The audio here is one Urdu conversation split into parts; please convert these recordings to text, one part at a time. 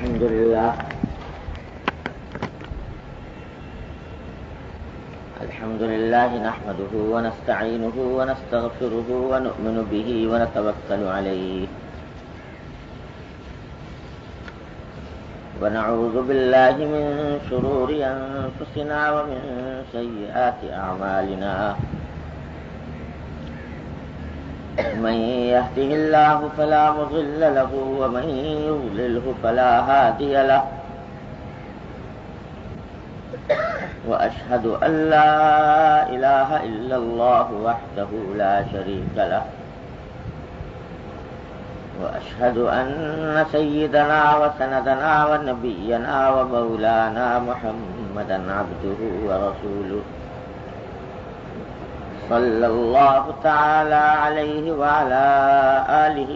الحمد لله نحمده ونستعينه ونستغفره ونؤمن به ونتوكل عليه ونعوذ بالله من شرور أنفسنا ومن سيئات أعمالنا من يهده الله فلا مضل له ومن يضلله فلا هادي له وأشهد أن لا إله إلا الله وحده لا شريك له وأشهد أن سيدنا وسندنا ونبينا ومولانا محمدا عبده ورسوله صلى الله تعالى عليه وعلى آله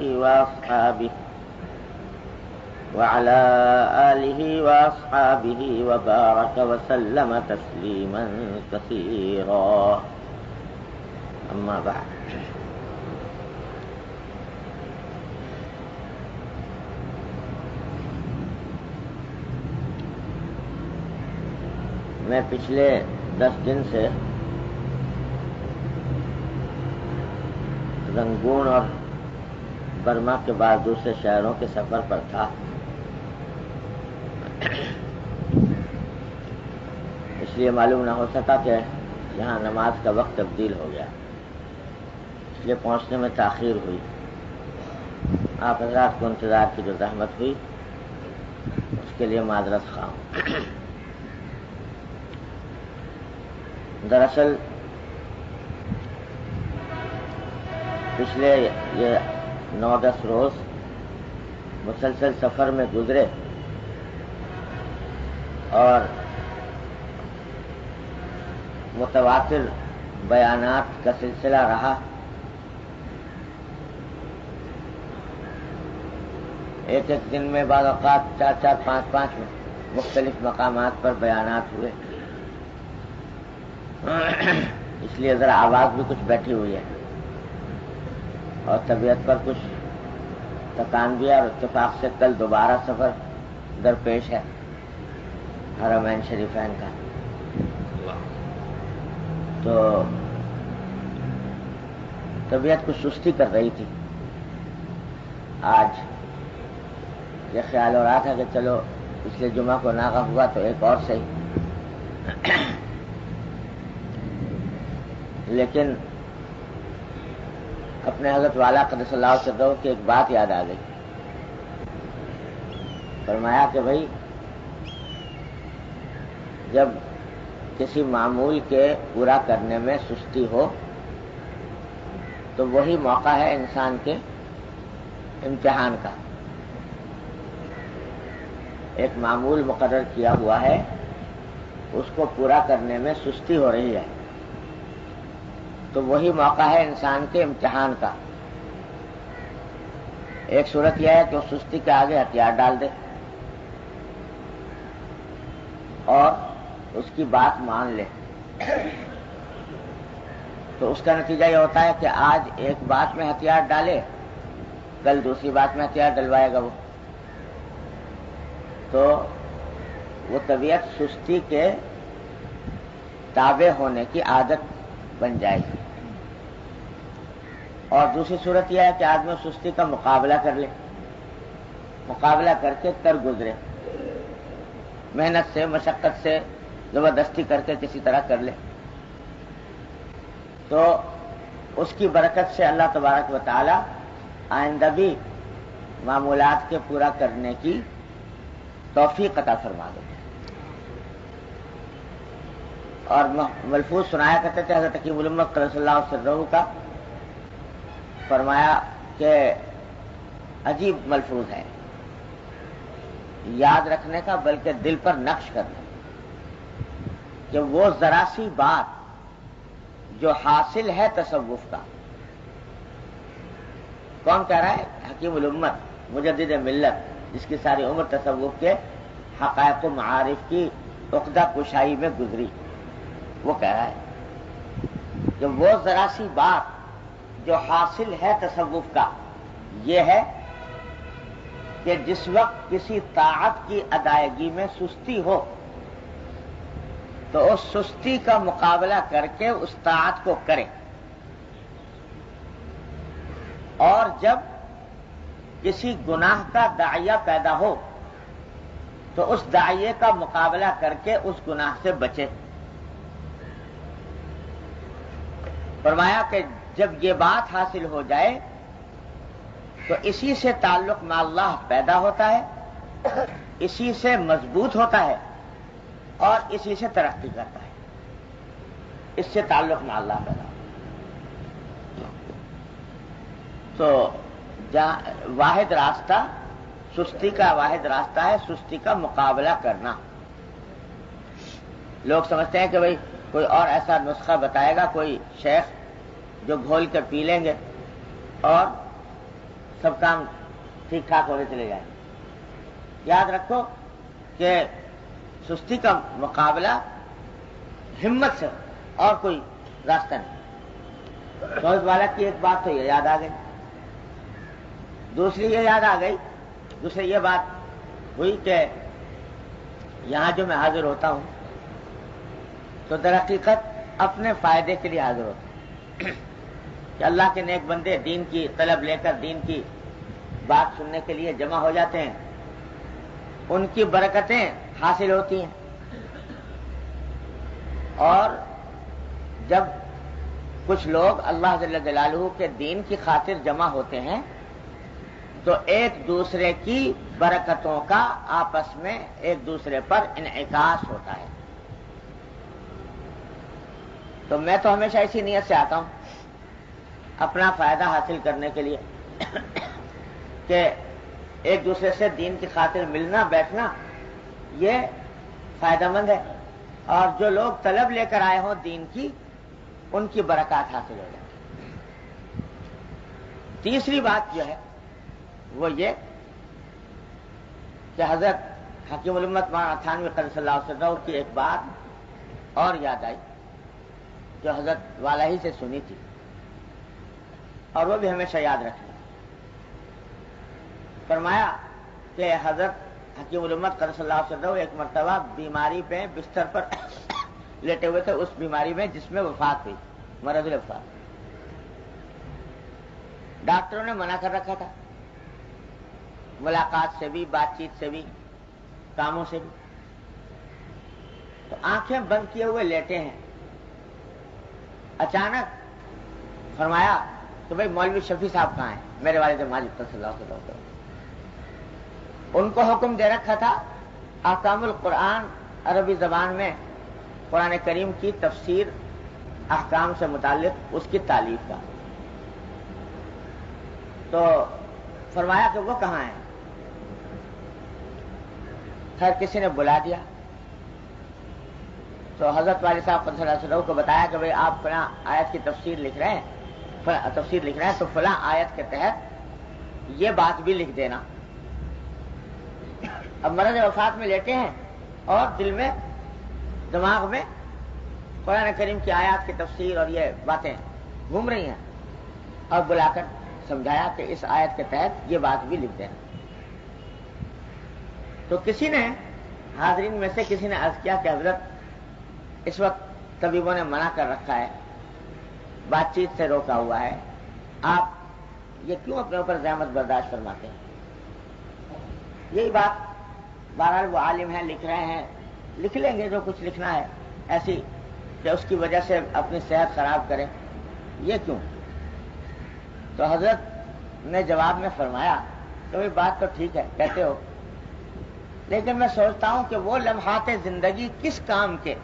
وأصحابه وبارك وسلم تسليما كثيرا أما بعد میں پچھلے 10 دن سے رنگون اور برما کے بعد دوسرے شہروں کے سفر پر تھا. اس لیے معلوم نہ ہو سکا کہ یہاں نماز کا وقت تبدیل ہو گیا، اس لیے پہنچنے میں تاخیر ہوئی. آپ حضرات کو انتظار کی جو زحمت ہوئی اس کے لیے معذرت خواہ ہوں. دراصل پچھلے یہ 9-10 روز مسلسل سفر میں گزرے اور متواتر بیانات کا سلسلہ رہا. ایک دن میں بعض اوقات 4-4 5-5 مختلف مقامات پر بیانات ہوئے. اس لیے ذرا آواز بھی کچھ بیٹھی ہوئی ہے اور طبیعت پر کچھ تکان بھی ہے، اور اتفاق سے کل دوبارہ سفر درپیش ہے حرمین شریفین کا. تو طبیعت کچھ سستی کر رہی تھی. آج یہ خیال ہو رہا تھا کہ چلو پچھلے جمعہ کو ناغہ ہوا تو ایک اور صحیح، لیکن اپنے حضرت والا قدس اللہ سرہ کی ایک بات یاد آ گئی. فرمایا کہ بھائی جب کسی معمول کے پورا کرنے میں سستی ہو تو وہی موقع ہے انسان کے امتحان کا. ایک معمول مقرر کیا ہوا ہے، اس کو پورا کرنے میں سستی ہو رہی ہے تو وہی موقع ہے انسان کے امتحان کا. ایک صورت یہ ہے کہ وہ سستی کے آگے ہتھیار ڈال دے اور اس کی بات مان لے، تو اس کا نتیجہ یہ ہوتا ہے کہ آج ایک بات میں ہتھیار ڈالے، کل دوسری بات میں ہتھیار ڈلوائے گا وہ، تو وہ طبیعت سستی کے تابع ہونے کی عادت بن جائے گی. اور دوسری صورت یہ ہے کہ آدمی سستی کا مقابلہ کر لے، مقابلہ کر کے کر گزرے، محنت سے مشقت سے زبردستی کر کے کسی طرح کر لے، تو اس کی برکت سے اللہ تبارک و تعالی آئندہ بھی معمولات کے پورا کرنے کی توفیق عطا فرما دے. اور ملفوظ سنایا کرتے تھے حضرت حکیم الامت قدس اللہ سرہ کا، فرمایا کہ عجیب ملفوظ ہے، یاد رکھنے کا بلکہ دل پر نقش کرنے، کہ وہ ذرا سی بات جو حاصل ہے تصوف کا. کون کہہ رہا ہے؟ حکیم الامت مجدد ملت، جس کی ساری عمر تصوف کے حقائق و معارف کی عقدہ کشائی میں گزری. وہ کہہ رہا ہے کہ وہ ذرا سی بات جو حاصل ہے تصوف کا یہ ہے کہ جس وقت کسی طاعت کی ادائیگی میں سستی ہو تو اس سستی کا مقابلہ کر کے اس طاعت کو کرے، اور جب کسی گناہ کا داعیہ پیدا ہو تو اس داعیے کا مقابلہ کر کے اس گناہ سے بچے۔ فرمایا کہ جب یہ بات حاصل ہو جائے تو اسی سے تعلق مع اللہ پیدا ہوتا ہے، اسی سے مضبوط ہوتا ہے اور اسی سے ترقی کرتا ہے، اس سے تعلق مع اللہ پیدا ہوتا ہے۔ تو واحد راستہ سستی کا واحد راستہ ہے سستی کا مقابلہ کرنا۔ لوگ سمجھتے ہیں کہ بھئی کوئی اور ایسا نسخہ بتائے گا کوئی شیخ جو گھول کے پی لیں گے اور سب کام ٹھیک ٹھاک ہونے چلے جائیں۔ یاد رکھو کہ سستی کا مقابلہ ہمت سے اور کوئی راستہ نہیں۔ سوچ والا کی ایک بات تو یہ یاد آ گئی، دوسری یہ یاد آ گئی، دوسری یہ بات ہوئی کہ یہاں جو میں حاضر ہوتا ہوں تو در حقیقت اپنے فائدے کے لیے حاضر ہوتا ہوں کہ اللہ کے نیک بندے دین کی طلب لے کر دین کی بات سننے کے لیے جمع ہو جاتے ہیں، ان کی برکتیں حاصل ہوتی ہیں، اور جب کچھ لوگ اللہ جل جلالہ کے دین کی خاطر جمع ہوتے ہیں تو ایک دوسرے کی برکتوں کا آپس میں ایک دوسرے پر انعکاس ہوتا ہے۔ تو میں تو ہمیشہ اسی نیت سے آتا ہوں اپنا فائدہ حاصل کرنے کے لیے کہ ایک دوسرے سے دین کی خاطر ملنا بیٹھنا یہ فائدہ مند ہے، اور جو لوگ طلب لے کر آئے ہوں دین کی ان کی برکات حاصل ہو جائے۔ تیسری بات جو ہے وہ یہ کہ حضرت حکیم الامت مولانا تھانوی قدس اللہ سرہ کی ایک بات اور یاد آئی جو حضرت والا ہی سے سنی تھی، اور وہ بھی ہمیشہ یاد رکھنا۔ فرمایا کہ حضرت حکیم الامت قدس اللہ سرہ ایک مرتبہ بیماری پہ بستر پر لیٹے ہوئے تھے، اس بیماری میں جس میں وفات ہوئی، مرض الوفات۔ ڈاکٹروں نے منع کر رکھا تھا ملاقات سے بھی، بات چیت سے بھی، کاموں سے بھی، تو آنکھیں بند کیے ہوئے لیٹے ہیں۔ اچانک فرمایا کہ بھئی مولوی شفیع صاحب کہاں ہیں؟ میرے والد ماجد صلی اللہ علیہ وسلم۔ ان کو حکم دے رکھا تھا احکام القرآن عربی زبان میں قرآن کریم کی تفسیر احکام سے متعلق اس کی تالیف کا۔ تو فرمایا کہ وہ کہاں ہیں؟ خیر کسی نے بلا دیا تو حضرت والد صاحب قدس اللہ سرہ کو بتایا کہ بھئی آپ فلاں آیت کی تفسیر لکھ رہے ہیں تو فلاں آیت کے تحت یہ بات بھی لکھ دینا۔ اب مرض وفات میں لیٹے ہیں اور دل میں دماغ میں قرآن کریم کی آیات کی تفسیر اور یہ باتیں گھوم رہی ہیں، اور بلا کر سمجھایا کہ اس آیت کے تحت یہ بات بھی لکھ دینا۔ تو کسی نے حاضرین میں سے کسی نے عرض کیا کہ حضرت اس وقت طبیبوں نے منع کر رکھا ہے، بات چیت سے روکا ہوا ہے، آپ یہ کیوں اپنے اوپر زحمت برداشت فرماتے ہیں؟ یہی بات بہرحال وہ عالم ہیں، لکھ رہے ہیں، لکھ لیں گے جو کچھ لکھنا ہے، ایسی کہ اس کی وجہ سے اپنی صحت خراب کریں، یہ کیوں؟ تو حضرت نے جواب میں فرمایا کہ یہ بات تو ٹھیک ہے کہتے ہو، لیکن میں سوچتا ہوں کہ وہ لمحات زندگی کس کام کے،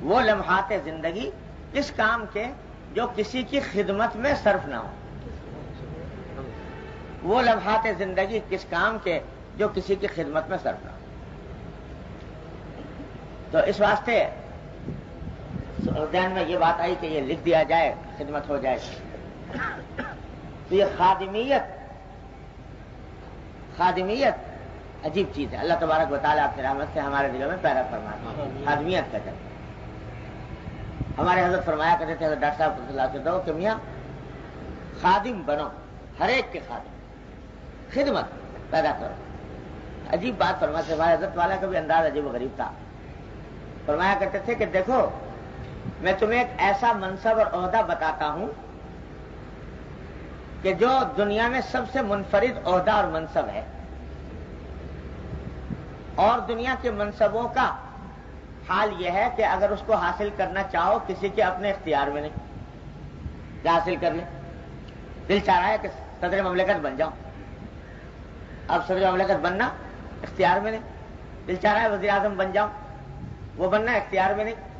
وہ لمحات زندگی کس کام کے جو کسی کی خدمت میں صرف نہ ہو، وہ لمحات زندگی کس کام کے جو کسی کی خدمت میں صرف نہ ہو۔ تو اس واسطے ذہن میں یہ بات آئی کہ یہ لکھ دیا جائے، خدمت ہو جائے۔ تو یہ خادمیت عجیب چیز ہے، اللہ تبارک و تعالیٰ اپنی رحمت سے ہمارے دلوں میں پیدا فرماتے ہیں خادمیت کا جب۔ ہمارے حضرت فرمایا کرتے تھے ڈاکٹر صاحب صلی اللہ علیہ وسلم کہ میاں خادم بنو، ہر ایک کے خادم، خدمت پیدا کرو. عجیب بات فرماتے ہمارے حضرت والا کا بھی انداز عجیب و غریب تھا. فرمایا کرتے تھے کہ دیکھو میں تمہیں ایک ایسا منصب اور عہدہ بتاتا ہوں کہ جو دنیا میں سب سے منفرد عہدہ اور منصب ہے، اور دنیا کے منصبوں کا حال یہ ہے کہ اگر اس کو حاصل کرنا چاہو کسی کے اپنے اختیار میں نہیں. کیا حاصل کر لیں؟ دل چاہ رہا ہے کہ صدر مملکت بن جاؤں. اب صدر مملکت بننا اختیار میں نہیں. دل چاہ رہا ہے وزیر اعظم بن جاؤں، وہ بننا اختیار میں نہیں.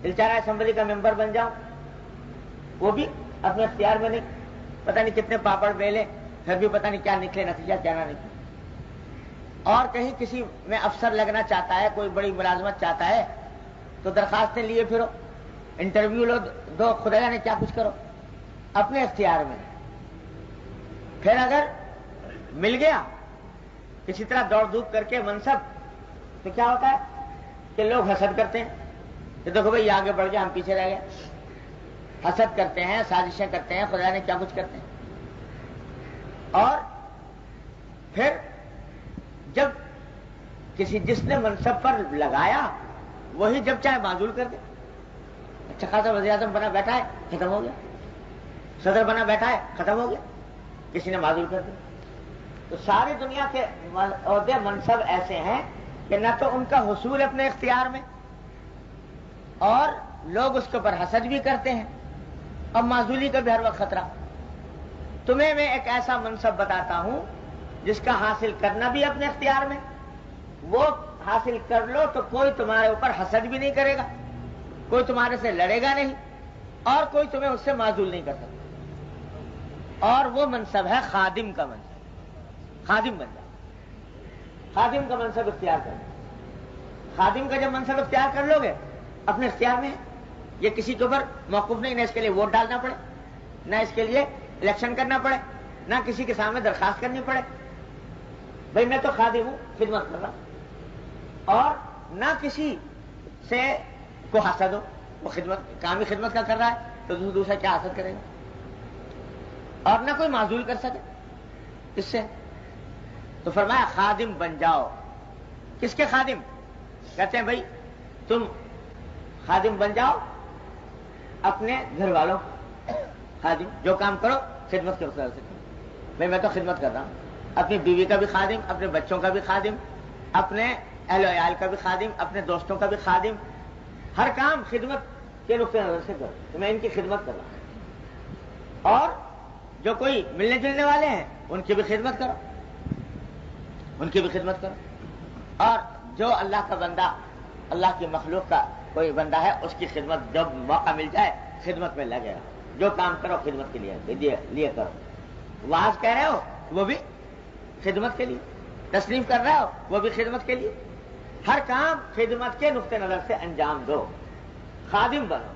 دل چاہ رہا ہے اسمبلی کا ممبر بن جاؤں، وہ بھی اپنے اختیار میں نہیں. پتہ نہیں کتنے پاپڑ بیلے پھر بھی پتہ نہیں کیا نکلے نتیجہ کیا نہ نکلے. اور کہیں کسی میں افسر لگنا چاہتا ہے، کوئی بڑی ملازمت چاہتا ہے تو درخواستیں لیے پھرو، انٹرویو لو، دو، خدا جانے کیا کچھ کرو، اپنے اختیار میں. پھر اگر مل گیا کسی طرح دوڑ دھوپ کر کے منصب تو کیا ہوتا ہے کہ لوگ حسد کرتے ہیں کہ دیکھو بھائی آگے بڑھ گیا ہم پیچھے رہ گئے. حسد کرتے ہیں، سازشیں کرتے ہیں، خدا نے کیا کچھ کرتے ہیں. اور پھر جب کسی جس نے منصب پر لگایا وہی جب چاہے معزول کر دے. اچھا خاصا وزیر اعظم بنا بیٹھا ہے، ختم ہو گیا. صدر بنا بیٹھا ہے، ختم ہو گیا، کسی نے معزول کر دیا. تو ساری دنیا کے عہدے منصب ایسے ہیں کہ نہ تو ان کا حصول اپنے اختیار میں، اور لوگ اس کے اوپر حسد بھی کرتے ہیں، اور معزولی کا بھی ہر وقت خطرہ. تمہیں میں ایک ایسا منصب بتاتا ہوں جس کا حاصل کرنا بھی اپنے اختیار میں، وہ حاصل کر لو تو کوئی تمہارے اوپر حسد بھی نہیں کرے گا، کوئی تمہارے سے لڑے گا نہیں، اور کوئی تمہیں اس سے معزول نہیں کر سکتا. اور وہ منصب ہے خادم کا منصب. خادم بن جاؤ، خادم کا منصب اختیار کر لو. خادم کا جب منصب اختیار کر لو گے اپنے اختیار میں، یہ کسی کے اوپر موقف نہیں، نہ اس کے لیے ووٹ ڈالنا پڑے، نہ اس کے لیے الیکشن کرنا پڑے، نہ کسی کے سامنے درخواست کرنی پڑے. بھائی میں تو خادم ہوں، خدمت کر رہا ہوں، اور نہ کسی سے کو حسد ہو، وہ خدمت کام ہی خدمت کا کر رہا ہے تو دوسرا کیا حسد کرے گا، اور نہ کوئی معزول کر سکے اس سے. تو فرمایا خادم بن جاؤ. کس کے خادم؟ کہتے ہیں بھائی تم خادم بن جاؤ اپنے گھر والوں. خادم جو کام کرو خدمت کے وسیلے سے کرو. بھائی میں تو خدمت کر رہا ہوں، اپنی بیوی کا بھی خادم، اپنے بچوں کا بھی خادم، اپنے اہل و عیال کا بھی خادم، اپنے دوستوں کا بھی خادم. ہر کام خدمت کے نقطۂ نظر سے کرو کہ میں ان کی خدمت کر رہا ہوں. اور جو کوئی ملنے جلنے والے ہیں ان کی بھی خدمت کرو، ان کی بھی خدمت کرو. اور جو اللہ کا بندہ، اللہ کی مخلوق کا کوئی بندہ ہے اس کی خدمت جب موقع مل جائے خدمت میں لگے رہو. جو کام کرو خدمت کے لیے کرو. واعظ کہہ رہے ہو وہ بھی خدمت کے لیے، تسلیم کر رہے ہو وہ بھی خدمت کے لیے. ہر کام خدمت کے نقطۂ نظر سے انجام دو. خادم بنو،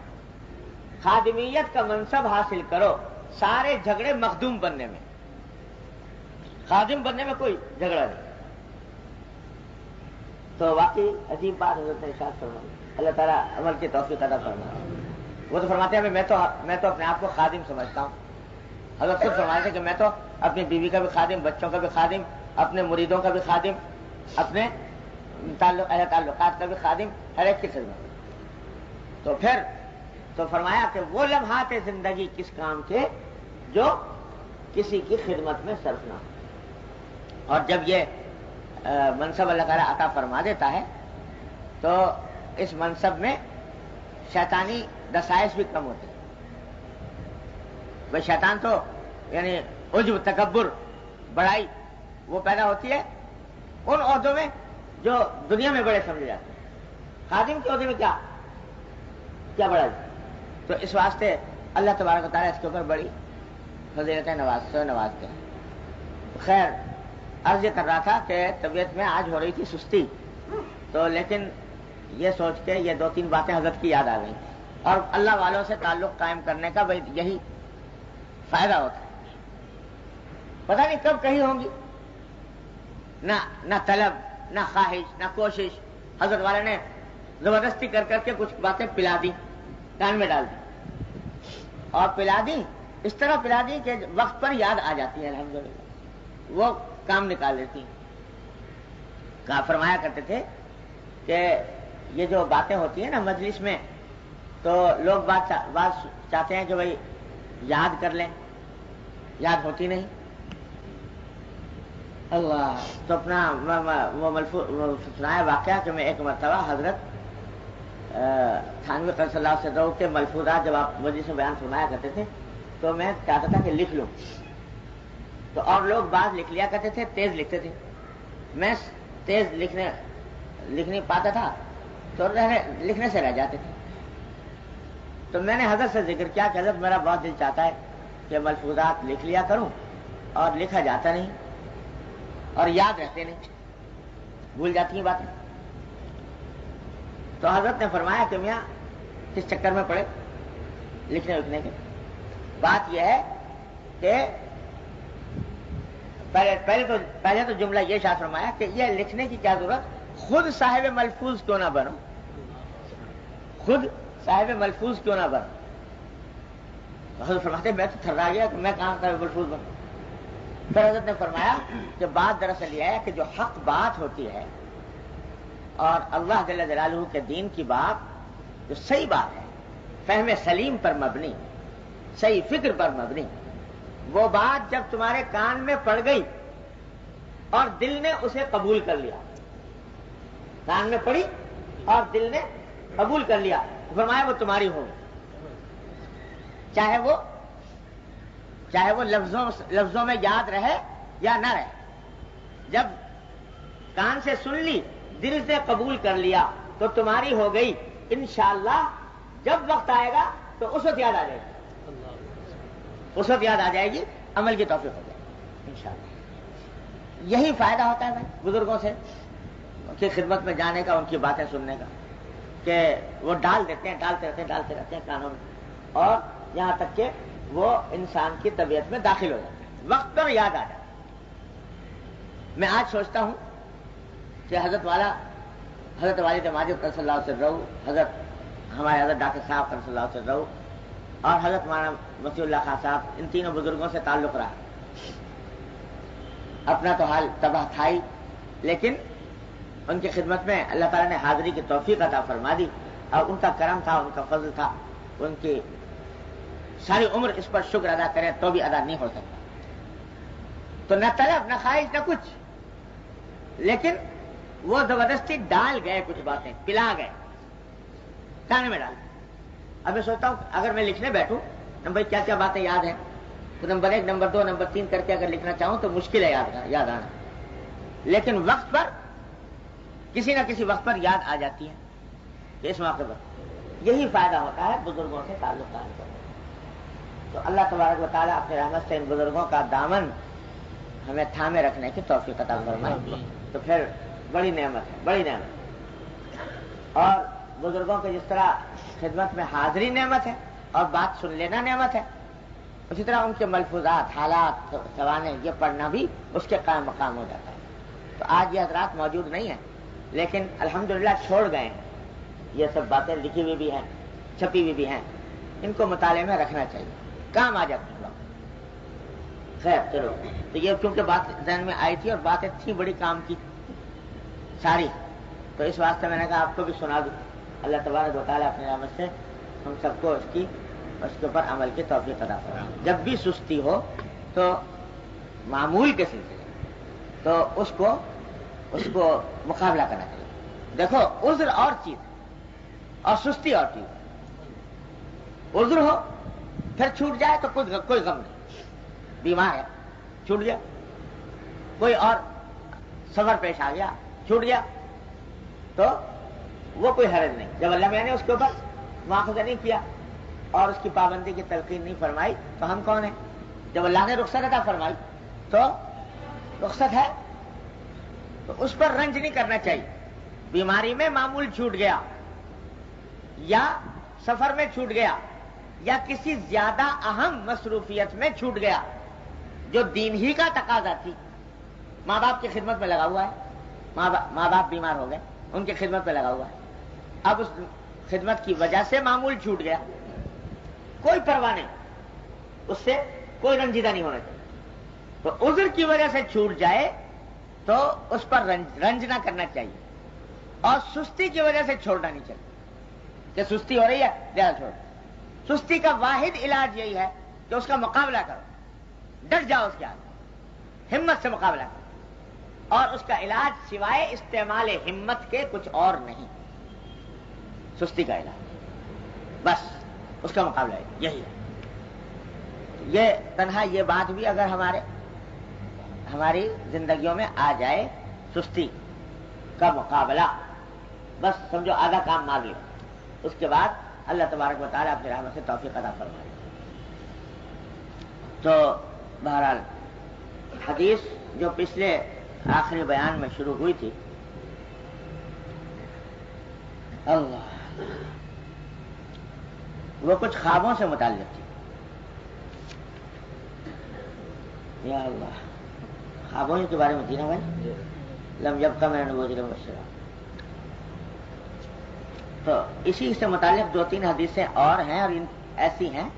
خادمیت کا منصب حاصل کرو. سارے جھگڑے مخدوم بننے میں، خادم بننے میں کوئی جھگڑا نہیں. تو واقعی عجیب بات حضرت نے ارشاد فرمائی. اللہ تعالیٰ عمل کی توفیق عطا فرمائے. وہ تو فرماتے ہیں میں تو اپنے آپ کو خادم سمجھتا ہوں. حضرت خود فرماتے ہیں کہ میں تو اپنی بیوی کا بھی خادم، بچوں کا بھی خادم، اپنے مریدوں کا بھی خادم، اپنے اہل تعلقات کا بھی خادم، ہر ایک کی خدمت. تو پھر تو فرمایا کہ وہ لمحات زندگی کس کام کے جو کسی کی خدمت میں صرف نہ ہو. اور جب یہ منصب اللہ تعالیٰ عطا فرما دیتا ہے تو اس منصب میں شیطانی دسائش بھی کم ہوتے ہیں. بھائی شیطان تو یعنی عجب، تکبر، بڑائی وہ پیدا ہوتی ہے ان عہدوں میں جو دنیا میں بڑے سمجھے جاتے ہیں. خادم کے عہدے میں کیا بڑائی؟ تو اس واسطے اللہ تبارک و تعالیٰ اس کے اوپر بڑی فضیلتیں نوازتے ہیں. خیر عرض یہ کر رہا تھا کہ طبیعت میں آج ہو رہی تھی سستی، تو لیکن یہ سوچ کے یہ 2-3 باتیں حضرت کی یاد آ گئیں. اور اللہ والوں سے تعلق قائم کرنے کا بھائی یہی فائدہ ہوتا ہے. پتہ نہیں کب کہیں ہوں گی، نہ طلب، نہ خواہش، نہ کوشش. حضرت والے نے زبردستی کر کے کچھ باتیں پلا دی، کان میں ڈال دی، اور پلا دی اس طرح پلا دی کہ وقت پر یاد آ جاتی ہے الحمدللہ. وہ کام نکال لیتی ہیں. کہا فرمایا کرتے تھے کہ یہ جو باتیں ہوتی ہیں نا مجلس میں، تو لوگ بات چاہتے ہیں کہ بھائی یاد کر لیں، یاد ہوتی نہیں. اللہ تو اپنا وہ سنایا واقعہ کہ میں ایک مرتبہ حضرت تھانوی صلی اللہ علیہ وسلم کے ملفوظات جب آپ مجلس میں بیان فرمایا کرتے تھے تو میں چاہتا تھا کہ لکھ لوں، تو اور لوگ بعض لکھ لیا کرتے تھے، تیز لکھتے تھے. میں تیز لکھنے نہیں پاتا تھا تو لکھنے سے رہ جاتے تھے. تو میں نے حضرت سے ذکر کیا کہ حضرت میرا بہت دل چاہتا ہے کہ ملفوظات لکھ لیا کروں، اور لکھا جاتا نہیں اور یاد رہتے نہیں، بھول جاتی ہیں باتیں. تو حضرت نے فرمایا کہ میاں کس چکر میں پڑے لکھنے وکھنے کے. بات یہ ہے کہ پہلے تو جملہ یہ شاہ فرمایا کہ یہ لکھنے کی کیا ضرورت، خود صاحب ملفوظ کیوں نہ بنو، خود صاحب ملفوظ کیوں نہ بنو. حضرت فرماتے میں تو تھرا گیا کہ میں کہاں صاحب ملفوظ بنوں. پھر حضرت نے فرمایا کہ بات دراصل یہ ہے کہ جو حق بات ہوتی ہے اور اللہ جل جلالہ کے دین کی بات جو صحیح بات ہے، فہم سلیم پر مبنی، صحیح فکر پر مبنی، وہ بات جب تمہارے کان میں پڑ گئی اور دل نے اسے قبول کر لیا، کان میں پڑی اور دل نے قبول کر لیا، فرمایا وہ تمہاری ہوگی، چاہے وہ لفظوں میں یاد رہے یا نہ رہے. جب کان سے سن لی، دل سے قبول کر لیا تو تمہاری ہو گئی. انشاءاللہ جب وقت آئے گا تو اس وقت یاد آ جائے گی، اس وقت یاد آ جائے گی، عمل کی توفیق ہو جائے گی انشاءاللہ. یہی فائدہ ہوتا ہے بھائی بزرگوں سے کی خدمت میں جانے کا، ان کی باتیں سننے کا، کہ وہ ڈالتے رہتے ہیں کانوں میں، اور یہاں تک کہ وہ انسان کی طبیعت میں داخل ہو جاتا ہے، وقت پر یاد آ جاتا ہے. میں آج سوچتا ہوں کہ حضرت والد ماجد صلی اللہ علیہ وسلم، حضرت ہمارے حضرت ڈاکٹر صاحب صلی اللہ علیہ وسلم اور حضرت مولانا مسیح اللہ خان صاحب، ان تینوں بزرگوں سے تعلق رہا. اپنا تو حال تباہ تھا ہی، لیکن ان کی خدمت میں اللہ تعالیٰ نے حاضری کی توفیق عطا فرما دی، اور ان کا کرم تھا، ان کا فضل تھا. ان کی ساری عمر اس پر شکر ادا کریں تو بھی ادا نہیں ہو سکتا. تو نہ طلب نہ خواہش نہ کچھ، لیکن وہ زبردستی ڈال گئے، کچھ باتیں پلا گئے، کھانے میں ڈال. اب میں سوچتا ہوں اگر میں لکھنے بیٹھوں بھائی کیا کیا باتیں یاد ہیں، تو نمبر 1 نمبر 2 نمبر 3 کر کے اگر لکھنا چاہوں تو مشکل ہے یاد آنا. لیکن وقت پر کسی نہ کسی وقت پر یاد آ جاتی ہے کہ اس موقع پر. یہی فائدہ ہوتا ہے بزرگوں سے تعلق قائم کرنے. تو اللہ تبارک و تعالیٰ اپنے رحمت سے ان بزرگوں کا دامن ہمیں تھامے رکھنے کی توفیق عطا فرمائے. تو پھر بڑی نعمت ہے، بڑی نعمت. اور بزرگوں کے جس طرح خدمت میں حاضری نعمت ہے اور بات سن لینا نعمت ہے، اسی طرح ان کے ملفوظات، حالات، سوانے یہ پڑھنا بھی اس کے قائم مقام ہو جاتا ہے. تو آج یہ حضرات موجود نہیں ہیں، لیکن الحمدللہ چھوڑ گئے ہیں. یہ سب باتیں لکھی ہوئی بھی ہیں، چھپی ہوئی بھی ہیں، ان کو مطالعے میں رکھنا چاہیے، کام آ جاتی ہیں. خیر چلو، تو یہ کیونکہ بات ذہن میں آئی تھی اور باتیں تھیں بڑی کام کی ساری، تو اس واسطے میں نے کہا آپ کو بھی سنا دوں. اللہ تبارک و تعالیٰ اپنی رحمت سے ہم سب کو اس کے اوپر عمل کی توفیق عطا فرمائے. جب بھی سستی ہو تو معمول کے سلسلے تو اس کو مقابلہ کرنا چاہیے. دیکھو عذر اور چیز اور سستی اور چیز. عذر ہو پھر چھوٹ جائے تو کوئی غم نہیں، بیمار ہے چھوٹ گیا، کوئی اور سفر پیش آ گیا چھوٹ گیا، تو وہ کوئی حرج نہیں. جب اللہ میں نے اس کے اوپر مواخذہ نہیں کیا اور اس کی پابندی کی تلقین نہیں فرمائی تو ہم کون ہیں؟ جب اللہ نے رخصت عطا فرمائی تو رخصت ہے، تو اس پر رنج نہیں کرنا چاہیے. بیماری میں معمول چھوٹ گیا یا سفر میں چھوٹ گیا یا کسی زیادہ اہم مصروفیت میں چھوٹ گیا جو دین ہی کا تقاضا تھی. ماں باپ کی خدمت میں لگا ہوا ہے، ماں باپ بیمار ہو گئے، ان کی خدمت میں لگا ہوا ہے. اب اس خدمت کی وجہ سے معمول چھوٹ گیا، کوئی پرواہ نہیں، اس سے کوئی رنجیدہ نہیں ہونا چاہیے. تو عذر کی وجہ سے چھوٹ جائے تو اس پر رنج نہ کرنا چاہیے، اور سستی کی وجہ سے چھوڑنا نہیں چاہیے کہ سستی ہو رہی ہے زیادہ چھوڑ۔ سستی کا واحد علاج یہی ہے کہ اس کا مقابلہ کرو، ڈٹ جاؤ اس کے آگے، ہمت سے مقابلہ کرو، اور اس کا علاج سوائے استعمال ہمت کے کچھ اور نہیں، سستی کا علاج بس اس کا مقابلہ یہی ہے۔ یہ تنہا یہ بات بھی اگر ہماری زندگیوں میں آ جائے، سستی کا مقابلہ، بس سمجھو آدھا کام مار لیا، اس کے بعد اللہ تبارک و تعالیٰ اپنی رحمت سے توفیق عطا فرمائے۔ تو بہرحال حدیث جو پچھلے آخری بیان میں شروع ہوئی تھی، اللہ، وہ کچھ خوابوں سے متعلق تھی۔ یا اللہ، خوابوں کے بارے میں تھی نا بھائی، لم یبقى من النبوۃ الا مبشرا۔ تو اسی سے متعلق 2-3 حدیثیں اور ہیں، اور ایسی ہیں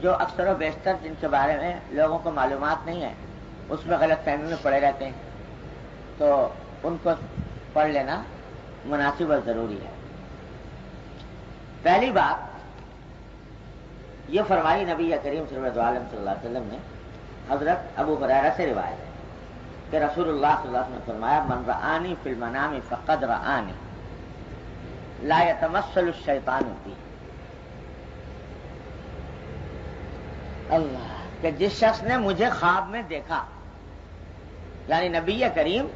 جو اکثر و بیشتر جن کے بارے میں لوگوں کو معلومات نہیں ہے، اس میں غلط فہمی میں پڑے رہتے ہیں، تو ان کو پڑھ لینا مناسب اور ضروری ہے۔ پہلی بات یہ فرمائی نبی کریم صلی اللہ علیہ وسلم نے، حضرت ابو ہریرہ سے روایت ہے کہ رسول اللہ صلی اللہ علیہ وسلم نے فرمایا، من رآنی فی المنام فقد رآنی لا یتمثل الشیطان بی۔ اللہ، کہ جس شخص نے مجھے خواب میں دیکھا، یعنی نبی کریم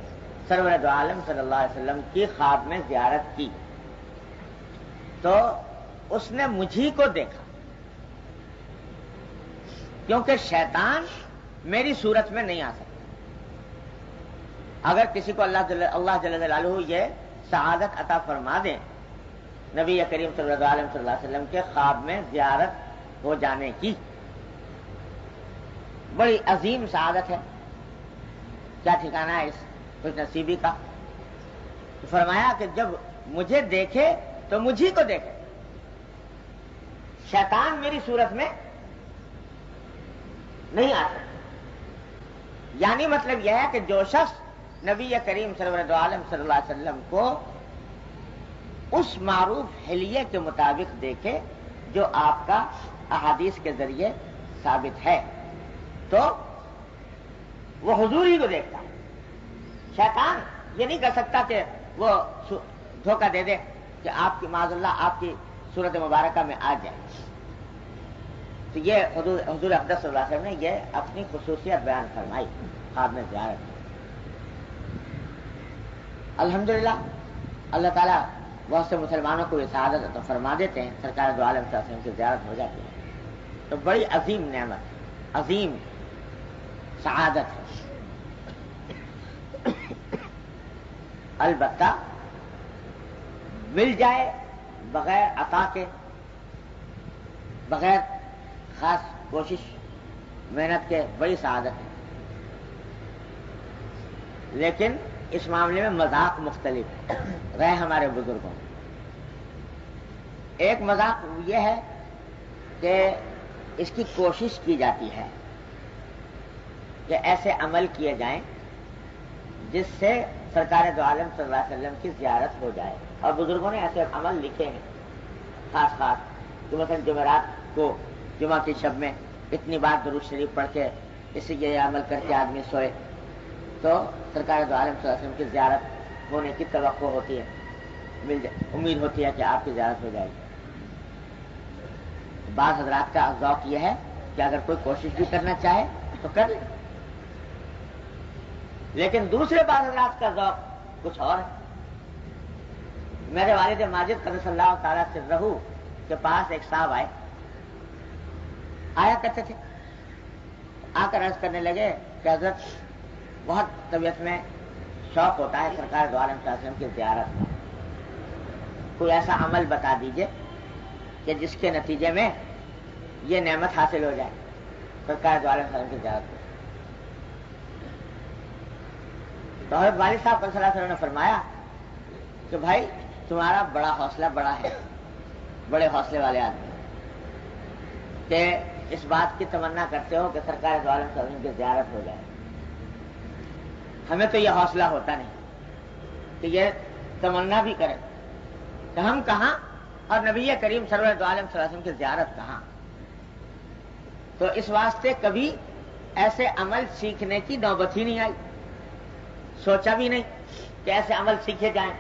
سرور دو عالم صلی اللہ علیہ وسلم کی خواب میں زیارت کی، تو اس نے مجھی کو دیکھا، کیونکہ شیطان میری صورت میں نہیں آ سکتا۔ اگر کسی کو اللہ جل جلالہ یہ سعادت عطا فرما دیں نبی کریم صلی اللہ علیہ وسلم کے خواب میں زیارت ہو جانے کی، بڑی عظیم سعادت ہے، کیا ٹھکانہ ہے اس خوش نصیبی کا۔ فرمایا کہ جب مجھے دیکھے تو مجھی کو دیکھے، شیطان میری صورت میں نہیں آ سکتا۔ یعنی مطلب یہ ہے کہ جو شخص نبی کریم سرور عالم صلی اللہ علیہ وسلم کو اس معروف حلیے کے مطابق دیکھے جو آپ کا احادیث کے ذریعے ثابت ہے، تو وہ حضور ہی کو دیکھتا ہے۔ شیطان یہ نہیں کر سکتا کہ وہ دھوکہ دے دے کہ آپ کی معاذ اللہ آپ کی صورت مبارکہ میں آ جائے۔ تو یہ حضور اقدس صلی اللہ علیہ وسلم نے یہ اپنی خصوصیت بیان فرمائی خواب میں زیارت۔ الحمدللہ اللہ تعالیٰ بہت سے مسلمانوں کو یہ سعادت عطا فرما دیتے ہیں، سرکار دو عالم صلی اللہ علیہ وسلم کی زیارت ہو جاتی ہے، تو بڑی عظیم نعمت، عظیم سعادت ہے۔ البتہ مل جائے بغیر عطا کے، بغیر خاص کوشش محنت کے، بڑی سعادت ہے۔ لیکن اس معاملے میں مذاق مختلف رہے ہمارے بزرگوں۔ ایک مذاق یہ ہے کہ اس کی کوشش کی جاتی ہے کہ ایسے عمل کیے جائیں جس سے سرکار دو عالم صلی اللہ علیہ وسلم کی زیارت ہو جائے، اور بزرگوں نے ایسے عمل لکھے ہیں خاص کہ مثلا جمعرات کو، جمعہ کی شب میں اتنی بار درود شریف پڑھ کے اس سے یہ عمل کر کے آدمی سوئے تو سرکار دو عالم صلی اللہ علیہ وسلم کی زیارت ہونے کی توقع ہوتی ہے، امید ہوتی ہے کہ آپ کی زیارت ہو جائے گی۔ بعض حضرات کا ذوق یہ ہے کہ اگر کوئی کوشش بھی کرنا چاہے تو کر لے، لیکن دوسرے بعض حضرات کا ذوق کچھ اور ہے۔ میرے والد ماجد قدس اللہ تعالیٰ سرہ کے پاس ایک صاحب آیا کرتے تھے، آ کر عرض کرنے لگے کہ حضرت بہت طبیعت میں شوق ہوتا ہے سرکار دو عالم صلی اللہ علیہ وسلم کی زیارت کا، کوئی ایسا عمل بتا دیجئے کہ جس کے نتیجے میں یہ نعمت حاصل ہو جائے، سرکار دو عالم صلی اللہ علیہ وسلم کی زیارت کو۔ تو حضرت والد صاحب صلی اللہ علیہ وسلم نے فرمایا کہ بھائی تمہارا بڑا حوصلہ بڑا ہے، بڑے حوصلے والے آدمی کہ اس بات کی تمنا کرتے ہو کہ سرکار دو عالم صلی اللہ علیہ وسلم کی زیارت ہو جائے، ہمیں تو یہ حوصلہ ہوتا نہیں کہ یہ تمنا بھی کریں کہ ہم کہاں اور نبی کریم سرور عالم صلی اللہ علیہ وسلم کی زیارت کہاں. تو اس واسطے کبھی ایسے عمل سیکھنے کی نوبت ہی نہیں آئی، سوچا بھی نہیں کہ ایسے عمل سیکھے جائیں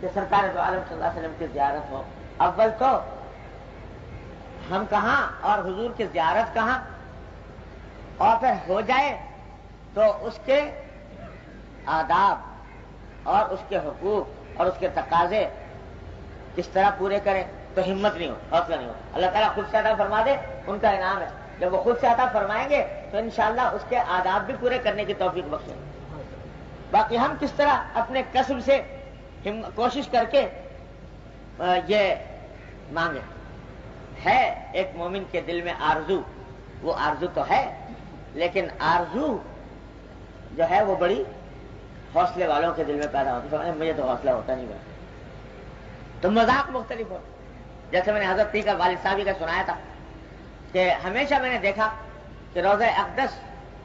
کہ سرکار دو عالم صلی اللہ علیہ وسلم کی زیارت ہو. اول تو ہم کہاں اور حضور کی زیارت کہاں، اور پھر ہو جائے تو اس کے آداب اور اس کے حقوق اور اس کے تقاضے کس طرح پورے کریں تو ہمت نہیں ہو، حوصلہ نہیں ہو. اللہ تعالیٰ خود سے عطا فرما دے، ان کا انعام ہے. جب وہ خود سے عطا فرمائیں گے تو انشاءاللہ اس کے آداب بھی پورے کرنے کی توفیق بخشیں. باقی ہم کس طرح اپنے کسب سے کوشش کر کے یہ مانگیں. ہے ایک مومن کے دل میں آرزو، وہ آرزو تو ہے، لیکن آرزو جو ہے وہ بڑی حوصلے والوں کے دل میں پیدا ہوتی ہے. مجھے تو حوصلہ ہوتا نہیں ہے. تو مذاق مختلف ہو. جیسے میں نے حضرت کا والد صاحب کا سنایا تھا کہ ہمیشہ میں نے دیکھا کہ روضہ اقدس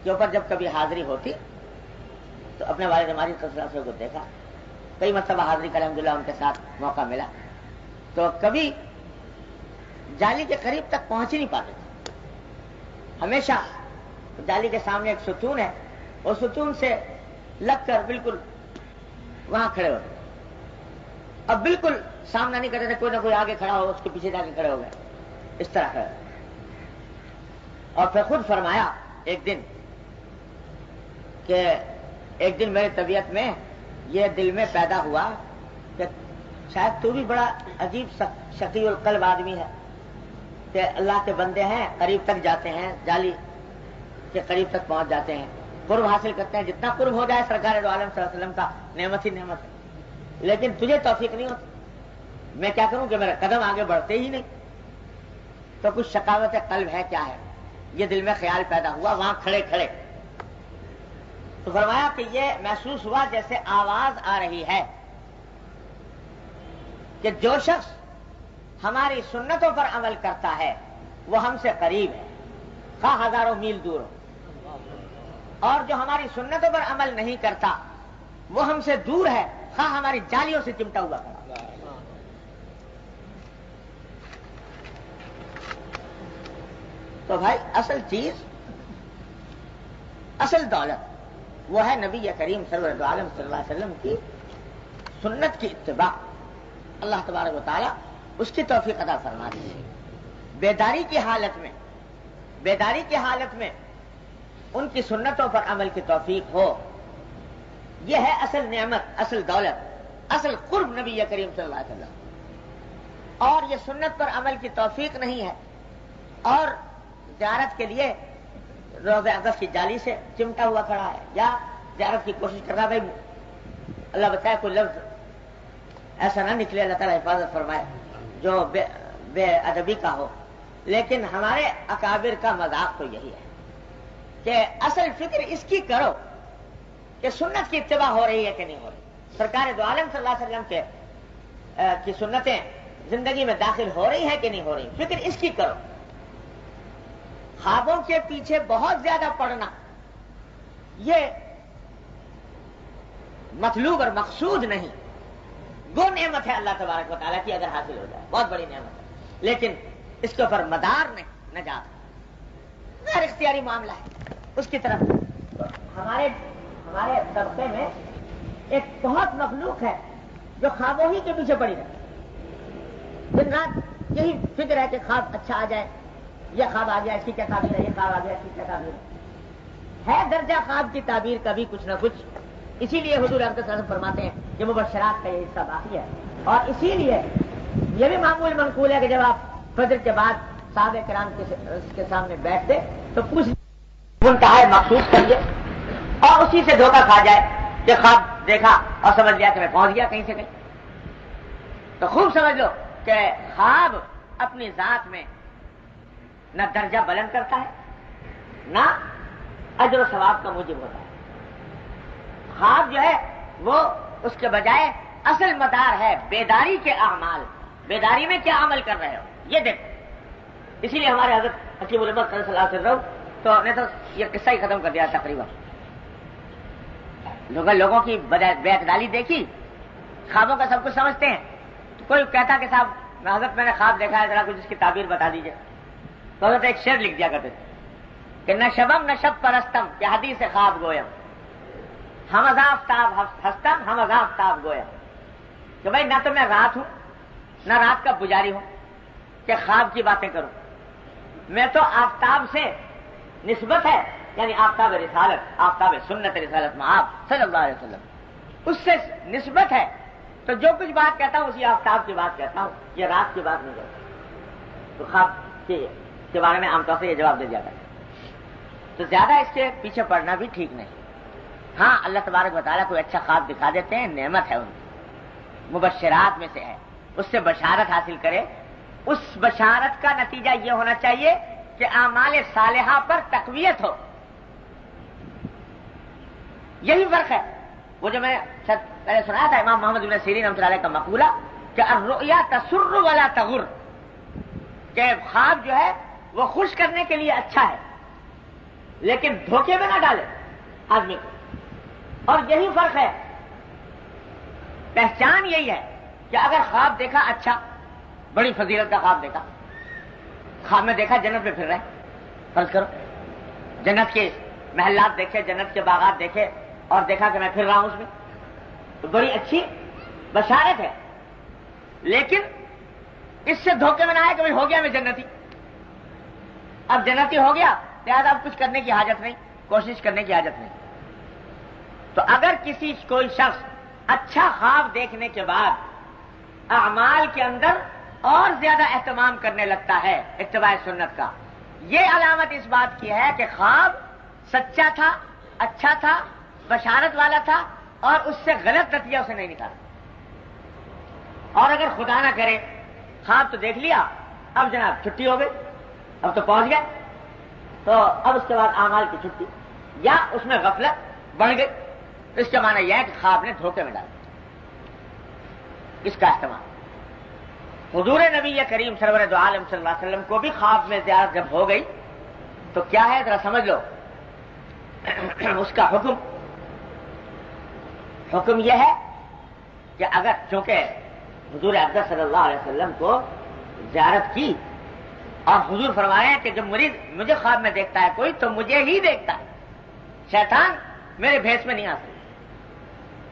کے اوپر جب کبھی حاضری ہوتی تو اپنے والد ہماری تصویر کو دیکھا، کئی مرتبہ حاضری کا الحمدللہ ان کے ساتھ موقع ملا، تو کبھی جالی کے قریب تک پہنچ ہی نہیں پاتے تھے. ہمیشہ جالی کے سامنے ایک ستون ہے، اور ستون سے لگ کر بالکل وہاں کھڑے ہوتے، اب بالکل سامنا نہیں کرتے تھے. کوئی نہ کوئی آگے کھڑا ہو، اس کے پیچھے جا کے کھڑے ہو گئے، اس طرح کھڑے. اور پھر خود فرمایا ایک دن کہ ایک دن میری طبیعت میں یہ دل میں پیدا ہوا کہ شاید تو بھی بڑا عجیب شقی القلب آدمی ہے کہ اللہ کے بندے ہیں، قریب تک جاتے ہیں، جالی کے قریب تک پہنچ جاتے ہیں، قرب حاصل کرتے ہیں. جتنا قرب ہو جائے سرکار دو عالم صلی اللہ علیہ وسلم کا نعمت ہی نعمت ہے. لیکن تجھے توفیق نہیں ہوتی. میں کیا کروں کہ میرا قدم آگے بڑھتے ہی نہیں. تو کچھ شقاوت قلب ہے، کیا ہے؟ یہ دل میں خیال پیدا ہوا وہاں کھڑے کھڑے. تو فرمایا کہ یہ محسوس ہوا جیسے آواز آ رہی ہے کہ جو شخص ہماری سنتوں پر عمل کرتا ہے وہ ہم سے قریب ہے، خواہ ہزاروں میل دور ہو، اور جو ہماری سنتوں پر عمل نہیں کرتا وہ ہم سے دور ہے، خواہ ہماری جالیوں سے چمٹا ہوا ہے. تو بھائی اصل چیز، اصل دولت وہ ہے نبی کریم سرور عالم صلی اللہ علیہ وسلم کی سنت کی اتباع. اللہ تبارک و تعالی اس کی توفیق عطا فرما دیجیے. بیداری کی حالت میں ان کی سنتوں پر عمل کی توفیق ہو، یہ ہے اصل نعمت، اصل دولت، اصل قرب نبی کریم صلی اللہ علیہ وسلم. اور یہ سنت پر عمل کی توفیق نہیں ہے اور زیارت کے لیے روضہ اقدس کی جالی سے چمٹا ہوا کھڑا ہے یا زیارت کی کوشش کر رہا. بھائی اللہ بتائے کوئی لفظ ایسا نہ نکلے، اللہ تعالیٰ حفاظت فرمائے، جو بے ادبی کا ہو. لیکن ہمارے اکابر کا مذاق تو یہی ہے کہ اصل فکر اس کی کرو کہ سنت کی اتباع ہو رہی ہے کہ نہیں ہو رہی، سرکار دو عالم صلی اللہ علیہ وسلم کی سنتیں زندگی میں داخل ہو رہی ہے کہ نہیں ہو رہی، فکر اس کی کرو. خوابوں کے پیچھے بہت زیادہ پڑنا یہ مطلوب اور مقصود نہیں، وہ نعمت ہے اللہ تبارک و تعالیٰ کی، اگر حاصل ہو جائے بہت بڑی نعمت ہے. لیکن اس کے اوپر مدار نہیں نجات غیر اختیاری معاملہ ہے اس کی طرف. ہمارے طبقے میں ایک بہت مخلوق ہے جو خوابوں ہی کے پیچھے پڑی رہتی، دن رات یہی فکر ہے کہ خواب اچھا آ جائے، یہ خواب آ گیا اس کی کیا تعبیر ہے، یہ خواب آ گیا اس کی کیا تعبیر ہے. درجہ خواب کی تعبیر کا بھی کچھ نہ کچھ. اسی لیے حضور اقدس صلی اللہ علیہ وسلم فرماتے ہیں کہ مبشرات کا یہ حصہ باقی ہے. اور اسی لیے یہ بھی معمول منقول ہے کہ جب آپ فجر کے بعد صحابہ کرام کے سامنے بیٹھتے تو کچھ منتہا محسوس کریے اور اسی سے دھوکہ کھا جائے کہ خواب دیکھا اور سمجھ لیا کہ میں پہنچ گیا کہیں سے کہیں. تو خوب سمجھ لو کہ خواب اپنی ذات میں نہ درجہ بلند کرتا ہے نہ اجر و ثواب کا موجب ہوتا ہے. خواب جو ہے وہ اس کے بجائے اصل مدار ہے بیداری کے اعمال. بیداری میں کیا عمل کر رہے ہو یہ دیکھو. اسی لیے ہمارے حضرت حکیم الامت صلی اللہ علیہ وسلم تو نے تو یہ قصہ ہی ختم کر دیا تقریباً. لوگوں کی بے اعتدالی دیکھی، خوابوں کا سب کچھ سمجھتے ہیں، تو کوئی کہتا کہ صاحب حضرت میں نے خواب دیکھا ہے، ذرا کچھ اس کی تعبیر بتا دیجیے، تو حضرت ایک شعر لکھ دیا کرتے تھے کہ نہ شبم نہ شب پرستم کہ حدیث خواب گویم، ہم از آفتاب ہستم ہم از آفتاب گویم، کہ بھائی نہ تو میں رات ہوں نہ رات کا پجاری ہوں کہ خواب کی باتیں کروں، میں تو آفتاب سے نسبت ہے، یعنی آفتاب رسالت، آفتاب سنت رسالت میں آپ صلی اللہ علیہ وسلم، اس سے نسبت ہے، تو جو کچھ بات کہتا ہوں اسی آفتاب کی بات کہتا ہوں، یہ رات کی بات نہیں کرتا۔ تو خواب کے بارے میں عام طور سے یہ جواب دے دیا جاتا ہے، تو زیادہ اس کے پیچھے پڑنا بھی ٹھیک نہیں۔ ہاں اللہ تبارک و تعالیٰ کوئی اچھا خواب دکھا دیتے ہیں، نعمت ہے ان کی، مبشرات میں سے ہے، اس سے بشارت حاصل کرے، اس بشارت کا نتیجہ یہ ہونا چاہیے کہ اعمال صالحہ پر تقویت ہو، یہی فرق ہے۔ وہ جو میں نے پہلے سنایا تھا امام محمد بن سیرین رحمۃ اللہ علیہ کا مقولہ کہ الرؤیا تسر ولا تغر، کہ خواب جو ہے وہ خوش کرنے کے لیے اچھا ہے لیکن دھوکے میں نہ ڈالے آدمی کو، اور یہی فرق ہے، پہچان یہی ہے کہ اگر خواب دیکھا اچھا، بڑی فضیلت کا خواب دیکھا، خواب میں دیکھا جنت میں پھر رہے، فرض کرو جنت کے محلات دیکھے، جنت کے باغات دیکھے، اور دیکھا کہ میں پھر رہا ہوں اس میں، تو بڑی اچھی بشارت ہے، لیکن اس سے دھوکے میں نہ آئے کہ ہو گیا میں جنتی، اب جنتی ہو گیا لہٰذا اب کچھ کرنے کی حاجت نہیں، کوشش کرنے کی حاجت نہیں۔ تو اگر کوئی شخص اچھا خواب دیکھنے کے بعد اعمال کے اندر اور زیادہ اہتمام کرنے لگتا ہے اتباع سنت کا، یہ علامت اس بات کی ہے کہ خواب سچا تھا، اچھا تھا، بشارت والا تھا، اور اس سے غلط نتیجہ اسے نہیں نکالا۔ اور اگر خدا نہ کرے خواب تو دیکھ لیا، اب جناب چھٹی ہو گئی، اب تو پہنچ گئے، تو اب اس کے بعد اعمال کی چھٹی یا اس میں غفلت بڑھ گئی، اس کا معنی یہ ہے کہ خواب نے دھوکے میں ڈالا۔ اس کا اہتمام حضور نبی کریم سرور دو عالم صلی اللہ علیہ وسلم کو بھی خواب میں زیارت جب ہو گئی تو کیا ہے ذرا سمجھ لو، اس کا حکم یہ ہے کہ اگر چونکہ حضور اقدس صلی اللہ علیہ وسلم کو زیارت کی اور حضور فرمائے ہیں کہ جب مجھے خواب میں دیکھتا ہے کوئی تو مجھے ہی دیکھتا ہے، شیطان میرے بھیس میں نہیں آ سکتا،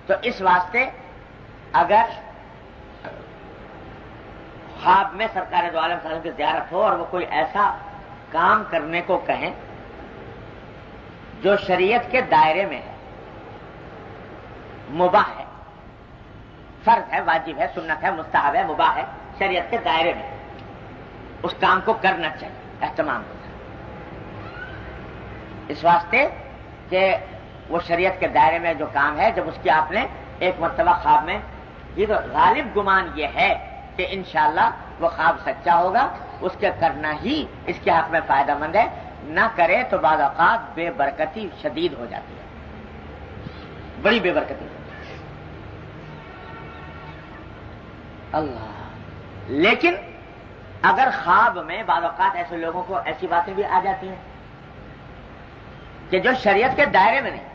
تو اس واسطے اگر خواب میں سرکار دو عالم صلی اللہ علیہ وسلم کی زیارت ہو اور وہ کوئی ایسا کام کرنے کو کہیں جو شریعت کے دائرے میں ہے، مباح ہے، فرض ہے، واجب ہے، سنت ہے، مستحب ہے، مباح ہے، شریعت کے دائرے میں، اس کام کو کرنا چاہیے، اہتمام کرنا، اس واسطے کہ وہ شریعت کے دائرے میں جو کام ہے، جب اس کی آپ نے ایک مرتبہ خواب میں، یہ تو غالب گمان یہ ہے کہ انشاءاللہ وہ خواب سچا ہوگا، اس کے کرنا ہی اس کے حق میں فائدہ مند ہے، نہ کرے تو بعض اوقات بے برکتی شدید ہو جاتی ہے، بڑی بے برکتی اللہ۔ لیکن اگر خواب میں بعض اوقات ایسے لوگوں کو ایسی باتیں بھی آ جاتی ہیں کہ جو شریعت کے دائرے میں نہیں،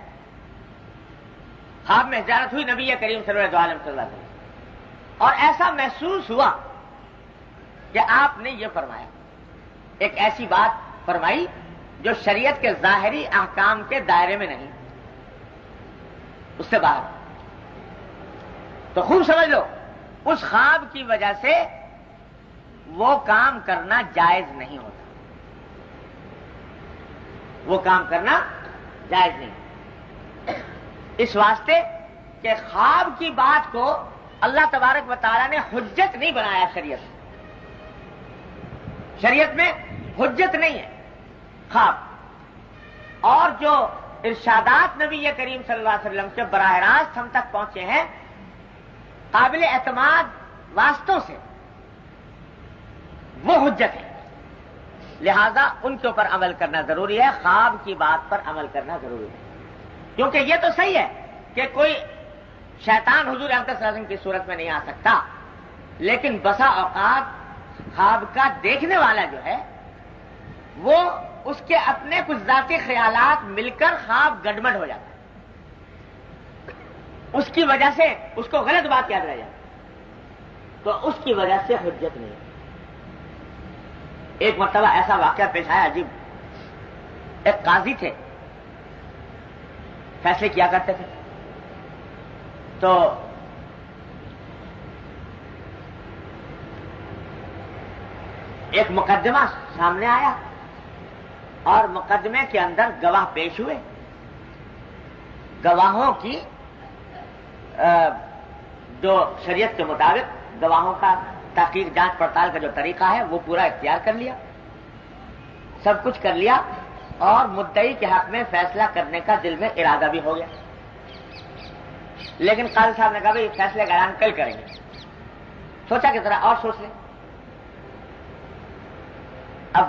خواب میں زیارت ہوئی نبی کریم صلی اللہ علیہ وسلم اور ایسا محسوس ہوا کہ آپ نے یہ فرمایا، ایک ایسی بات فرمائی جو شریعت کے ظاہری احکام کے دائرے میں نہیں، اس سے باہر، تو خوب سمجھ لو اس خواب کی وجہ سے وہ کام کرنا جائز نہیں ہوتا، وہ کام کرنا جائز نہیں، اس واسطے کہ خواب کی بات کو اللہ تبارک و تعالیٰ نے حجت نہیں بنایا، شریعت میں حجت نہیں ہے خواب، اور جو ارشادات نبی کریم صلی اللہ علیہ وسلم کے براہ راست ہم تک پہنچے ہیں قابل اعتماد واسطوں سے، وہ حجت ہے، لہذا ان کے اوپر عمل کرنا ضروری ہے، خواب کی بات پر عمل کرنا ضروری ہے، کیونکہ یہ تو صحیح ہے کہ کوئی شیطان حضور اقدس صلی اللہ علیہ وسلم کی صورت میں نہیں آ سکتا، لیکن بسا اوقات خواب کا دیکھنے والا جو ہے وہ اس کے اپنے کچھ ذاتی خیالات مل کر خواب گڑبڑ ہو جاتا ہے، اس کی وجہ سے اس کو غلط بات یاد رہ جائے تو اس کی وجہ سے حجت نہیں. ایک مرتبہ ایسا واقعہ پیش آیا عجیب. ایک قاضی تھے, فیصلے کیا کرتے تھے, تو ایک مقدمہ سامنے آیا اور مقدمے کے اندر گواہ پیش ہوئے. گواہوں کی جو شریعت کے مطابق گواہوں کا تحقیق جانچ پڑتال کا جو طریقہ ہے وہ پورا اختیار کر لیا, سب کچھ کر لیا, اور مدعی کے حق میں فیصلہ کرنے کا دل میں ارادہ بھی ہو گیا. لیکن قاضی صاحب نے کہا بھائی فیصلے کا اعلان کل کریں گے. سوچا کہ ذرا اور سوچ لیں. اب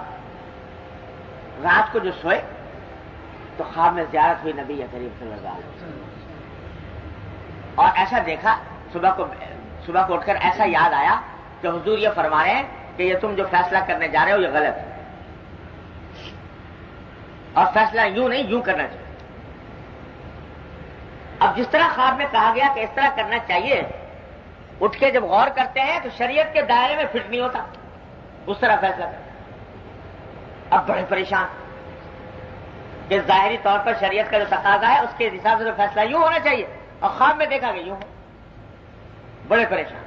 رات کو جو سوئے تو خواب میں زیارت ہوئی نبی کریم صلی اللہ علیہ وسلم, اور ایسا دیکھا صبح کو اٹھ کر ایسا یاد آیا کہ حضور یہ فرما رہے ہیں کہ یہ تم جو فیصلہ کرنے جا رہے ہو یہ غلط ہے, اور فیصلہ یوں نہیں یوں کرنا چاہیے. اب جس طرح خواب میں کہا گیا کہ اس طرح کرنا چاہیے, اٹھ کے جب غور کرتے ہیں تو شریعت کے دائرے میں فٹ نہیں ہوتا, اس طرح فیصلہ کرتے. اب بڑے پریشان کہ ظاہری طور پر شریعت کا جو تقاضا ہے اس کے حساب سے فیصلہ یوں ہونا چاہیے, اور خواب میں دیکھا کہ یوں ہو. بڑے پریشان.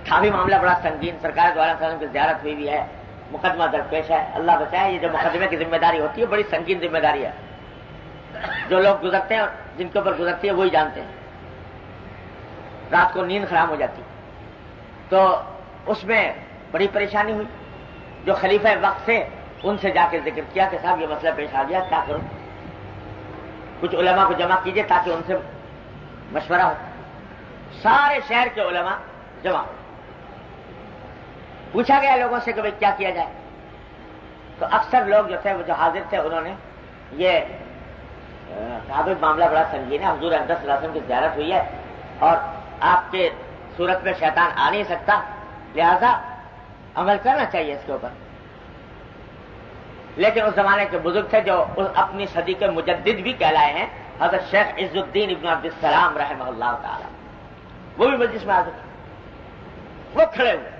تھا بھی معاملہ بڑا سنگین, سرکار دوارا وسلم کی زیارت ہوئی بھی ہے, مقدمہ درپیش ہے. اللہ بچائے, یہ جو مقدمے کی ذمہ داری ہوتی ہے بڑی سنگین ذمہ داری ہے. جو لوگ گزرتے ہیں اور جن کے اوپر گزرتی ہے وہی جانتے ہیں. رات کو نیند خراب ہو جاتی, تو اس میں بڑی پریشانی ہوئی. جو خلیفہ وقت سے ان سے جا کے ذکر کیا کہ صاحب یہ مسئلہ پیش آ گیا, کیا کروں؟ کچھ علماء کو جمع کیجئے تاکہ ان سے مشورہ ہو. سارے شہر کے علماء جمع ہو. پوچھا گیا لوگوں سے کہ بھائی کیا کیا جائے, تو اکثر لوگ جو تھے وہ جو حاضر تھے انہوں نے یہ کہا معاملہ بڑا سنگین ہے, حضور اقدس صلی اللہ علیہ وسلم کی زیارت ہوئی ہے اور آپ کے صورت میں شیطان آ نہیں سکتا, لہذا عمل کرنا چاہیے اس کے اوپر. لیکن اس زمانے کے بزرگ تھے جو اپنی صدی کے مجدد بھی کہلائے ہیں, حضرت شیخ عز الدین ابن عبد السلام رحمہ اللہ تعالی, وہ بھی مجلس میں حاضر تھے. وہ کھڑے ہوئے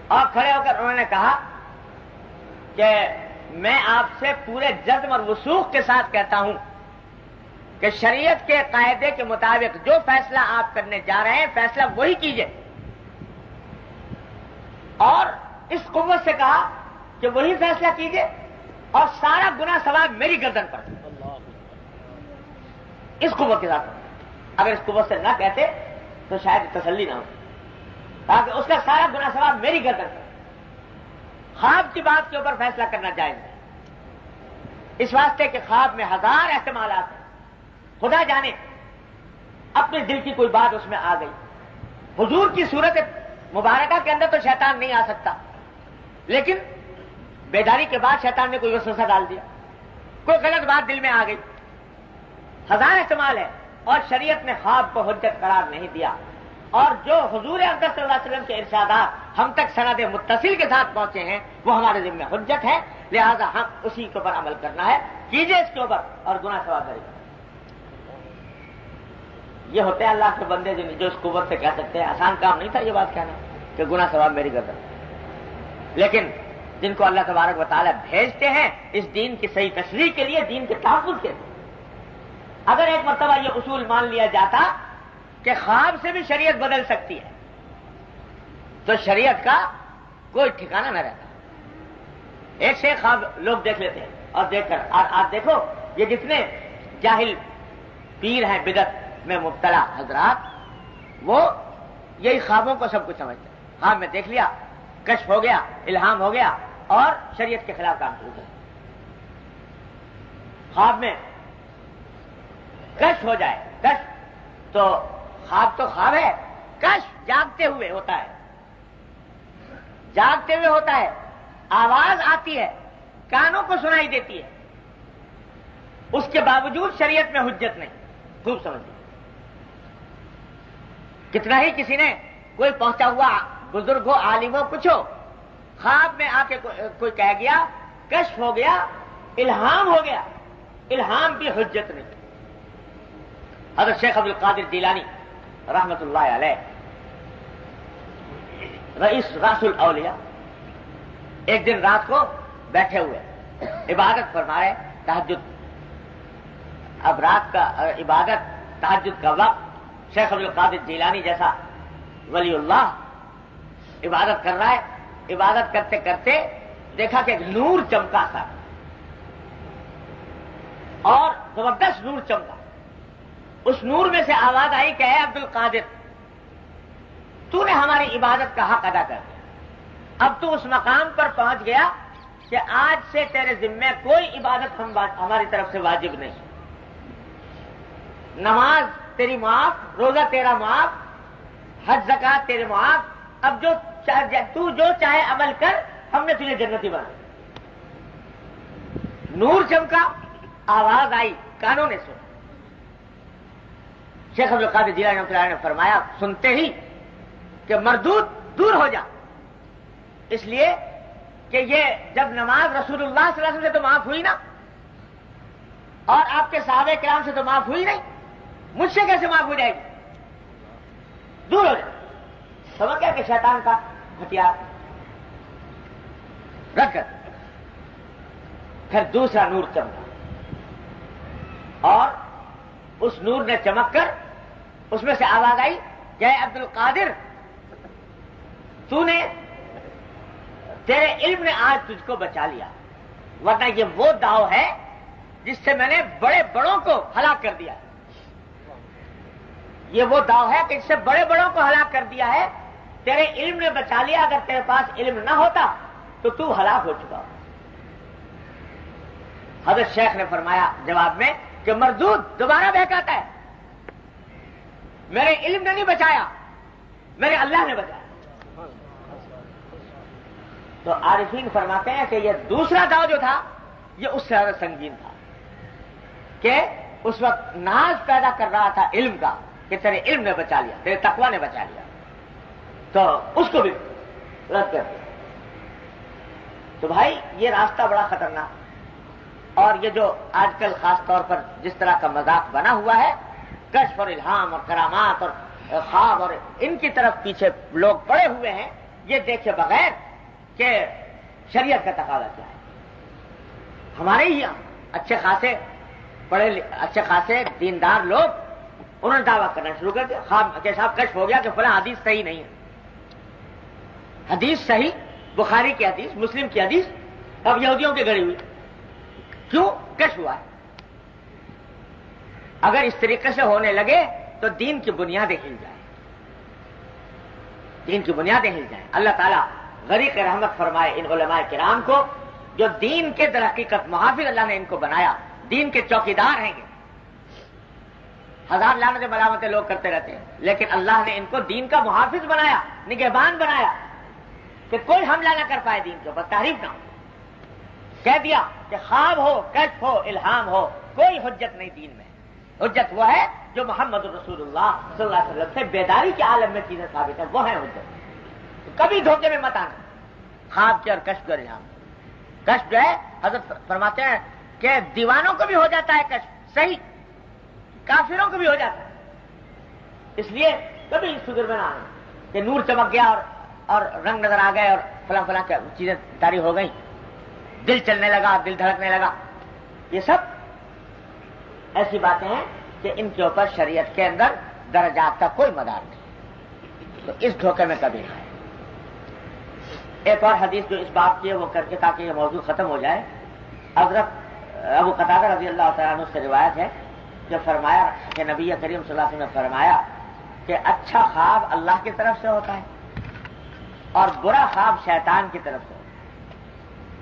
اور کھڑے ہو کر انہوں نے کہا کہ میں آپ سے پورے جزم اور وثوق کے ساتھ کہتا ہوں کہ شریعت کے قاعدے کے مطابق جو فیصلہ آپ کرنے جا رہے ہیں فیصلہ وہی کیجئے, اور اس قوت سے کہا کہ وہی فیصلہ کیجئے اور سارا گناہ ثواب میری گردن پر. اس قوت کے ساتھ, اگر اس قوت سے نہ کہتے تو شاید تسلی نہ ہو, تاکہ اس کا سارا گناہ ثواب میری گردن پر. خواب کی بات کے اوپر فیصلہ کرنا جائز ہے, اس واسطے کہ خواب میں ہزار احتمالات ہیں. خدا جانے اپنے دل کی کوئی بات اس میں آ گئی. حضور کی صورت مبارکہ کے اندر تو شیطان نہیں آ سکتا, لیکن بیداری کے بعد شیطان نے کوئی وسوسہ ڈال دیا, کوئی غلط بات دل میں آ گئی. ہزار احتمال ہے, اور شریعت نے خواب کو حجت قرار نہیں دیا. اور جو حضور اقدس صلی اللہ علیہ وسلم کے ارشادات ہم تک سند متصل کے ساتھ پہنچے ہیں وہ ہمارے ذمہ حجت ہے, لہذا ہم اسی کے اوپر عمل کرنا ہے. کیجئے اس کے اوپر اور گناہ ثواب کریں. یہ ہوتے ہیں اللہ کے بندے جو اس قوت سے کہہ سکتے ہیں. آسان کام نہیں تھا یہ بات کہنا کہ گناہ ثواب میری گردن, لیکن جن کو اللہ تبارک و تعالیٰ بھیجتے ہیں اس دین کی صحیح تشریح کے لیے, دین کے تحفظ کے لیے, اگر ایک مرتبہ یہ اصول مان لیا جاتا کہ خواب سے بھی شریعت بدل سکتی ہے تو شریعت کا کوئی ٹھکانہ نہ رہتا. ایک سے ایک خواب لوگ دیکھ لیتے ہیں, اور دیکھ کر آپ دیکھو یہ جتنے جاہل پیر ہیں بدعت میں مبتلا حضرات, وہ یہی خوابوں کو سب کچھ سمجھتے ہیں. خواب میں دیکھ لیا, کشف ہو گیا, الہام ہو گیا, اور شریعت کے خلاف کام شروع کر. خواب میں کشف ہو جائے, کشف تو خواب تو خواب ہے, کشف جاگتے ہوئے ہوتا ہے, جاگتے ہوئے ہوتا ہے, آواز آتی ہے, کانوں کو سنائی دیتی ہے, اس کے باوجود شریعت میں حجت نہیں. خوب سمجھیے, کتنا ہی کسی نے کوئی پہنچا ہوا بزرگ ہو, عالم ہو, کچھ ہو, خواب میں آ کے کوئی کہہ گیا, کشف ہو گیا, الہام ہو گیا, الہام بھی حجت نہیں. حضرت شیخ عبد القادر جیلانی رحمت اللہ علیہ رأس الاولیاء ایک دن رات کو بیٹھے ہوئے عبادت فرما رہے تہجد. اب رات کا عبادت تہجد کا وقت شیخ عبد القادر جیلانی جیسا ولی اللہ عبادت کر رہا ہے. عبادت کرتے کرتے دیکھا کہ ایک نور چمکا تھا اور زبردست نور چمکا. اس نور میں سے آواز آئی کہ اے عبد القادر تو نے ہماری عبادت کا حق ادا کر دیا. اب تو اس مقام پر پہنچ گیا کہ آج سے تیرے ذمے کوئی عبادت ہماری طرف سے واجب نہیں. نماز تیری معاف، روزہ تیرا معاف، حج زکات تیرے معاف. اب تو جو چاہے عمل کر، ہم نے تجھے جنتی بنا. نور چمکا، آواز آئی، کانوں نے سنا. شیخ عبد القادر جیلانی رحمۃ اللہ علیہ نے فرمایا سنتے ہی کہ مردود دور ہو جا. اس لیے کہ یہ جب نماز رسول اللہ صلی اللہ علیہ وسلم سے تو معاف ہوئی نا، اور آپ کے صحابہ کرام سے تو معاف ہوئی نہیں، مجھ سے کیسے معاف ہو جائے گی؟ دور ہو جائے. سمجھ گیا کہ شیطان کا ہتھیار رکھ کر پھر دوسرا نور چمکا، اور اس نور نے چمک کر اس میں سے آواز آئی کہ اے عبد القادر تیرے علم نے آج تجھ کو بچا لیا، ورنہ یہ وہ داؤ ہے جس سے میں نے بڑے بڑوں کو ہلاک کر دیا. یہ وہ داؤ ہے کہ جس سے بڑے بڑوں کو ہلاک کر دیا ہے. تیرے علم نے بچا لیا، اگر تیرے پاس علم نہ ہوتا تو ہلاک ہو چکا. حضرت شیخ نے فرمایا جواب میں کہ مردود دوبارہ بہکاتا ہے. میرے علم نے نہیں بچایا، میرے اللہ نے بچایا. تو عارفین فرماتے ہیں کہ یہ دوسرا داؤ جو تھا یہ اس سے زیادہ سنگین تھا کہ اس وقت ناز پیدا کر رہا تھا علم کا کہ تیرے علم نے بچا لیا، تیرے تقویٰ نے بچا لیا، تو اس کو بھی رد کر دیا. تو بھائی یہ راستہ بڑا خطرناک. اور یہ جو آج کل خاص طور پر جس طرح کا مذاق بنا ہوا ہے، کشف اور الہام اور کرامات اور خواب اور ان کی طرف پیچھے لوگ پڑے ہوئے ہیں، یہ دیکھے بغیر کہ شریعت کا تقاضا کیا ہے. ہمارے ہی اچھے خاصے دیندار لوگ انہوں نے دعویٰ کرنا شروع کر دیا. خواب کہ صاحب کشف ہو گیا کہ فلاں حدیث صحیح نہیں ہے. حدیث صحیح، بخاری کی حدیث، مسلم کی حدیث اب یہودیوں کی گڑی ہوئی. کیوں؟ کشف ہوا ہے. اگر اس طریقے سے ہونے لگے تو دین کی بنیادیں ہل جائیں، دین کی بنیادیں ہل جائیں. اللہ تعالیٰ غریق رحمت فرمائے ان علماء کرام کو جو دین کے در حقیقت محافظ اللہ نے ان کو بنایا، دین کے چوکیدار ہیں. ہزار لعنتیں ملامتیں لوگ کرتے رہتے ہیں، لیکن اللہ نے ان کو دین کا محافظ بنایا، نگہبان بنایا کہ کوئی حملہ نہ کر پائے دین کے اوپر، تحریف نہ ہو. کہہ دیا کہ خواب ہو، کشف ہو، الہام ہو، کوئی حجت نہیں دین میں. حجت وہ ہے جو محمد رسول اللہ صلی اللہ علیہ وسلم سے بیداری کے عالم میں چیزیں ثابت ہیں، وہ ہیں حجت. کبھی دھوکے میں مت آنا خواب کے اور کشف کے اور الہام. کشف جو ہے حضرت فرماتے ہیں کہ دیوانوں کو بھی ہو جاتا ہے کشف، صحیح، کافروں کو بھی ہو جاتا ہے. اس لیے کبھی اس فکر میں نہ آنا کہ نور چمک گیا اور رنگ نظر آ گئے اور فلاں فلاں چیزیں جاری ہو گئیں، دل چلنے لگا، دل دھڑکنے لگا. یہ سب ایسی باتیں ہیں کہ ان کے اوپر شریعت کے اندر درجات کا کوئی مدار نہیں. تو اس دھوکے میں کبھی نہ آئے. ایک اور حدیث جو اس بات کی ہے وہ کر کے تاکہ یہ موضوع ختم ہو جائے. حضرت ابو قتادہ رضی اللہ تعالیٰ عنہ سے روایت ہے جو فرمایا کہ نبی کریم صلی اللہ علیہ وسلم نے فرمایا کہ اچھا خواب اللہ کی طرف سے ہوتا ہے اور برا خواب شیطان کی طرف سے ہوتا ہے.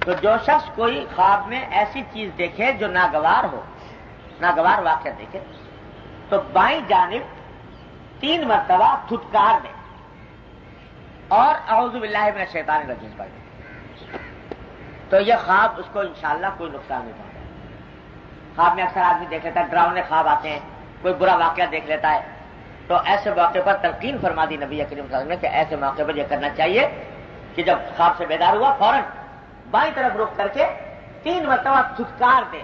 تو جو شخص کوئی خواب میں ایسی چیز دیکھے جو ناگوار ہو، ناگوار واقعہ دیکھے، تو بائیں جانب 3 مرتبہ دھتکار دے اور اعوذ باللہ من الشیطان الرجیم پڑھ دے، تو یہ خواب اس کو انشاءاللہ کوئی نقصان نہیں پہنچے. خواب میں اکثر آدمی دیکھ لیتا ہے، ڈراؤنے خواب آتے ہیں، کوئی برا واقعہ دیکھ لیتا ہے، تو ایسے موقع پر تلقین فرما دی نبی کریم صلی اللہ علیہ وسلم نے کہ ایسے موقع پر یہ کرنا چاہیے کہ جب خواب سے بیدار ہوا فوراً بائیں طرف رخ کر کے 3 مرتبہ دھتکار دے،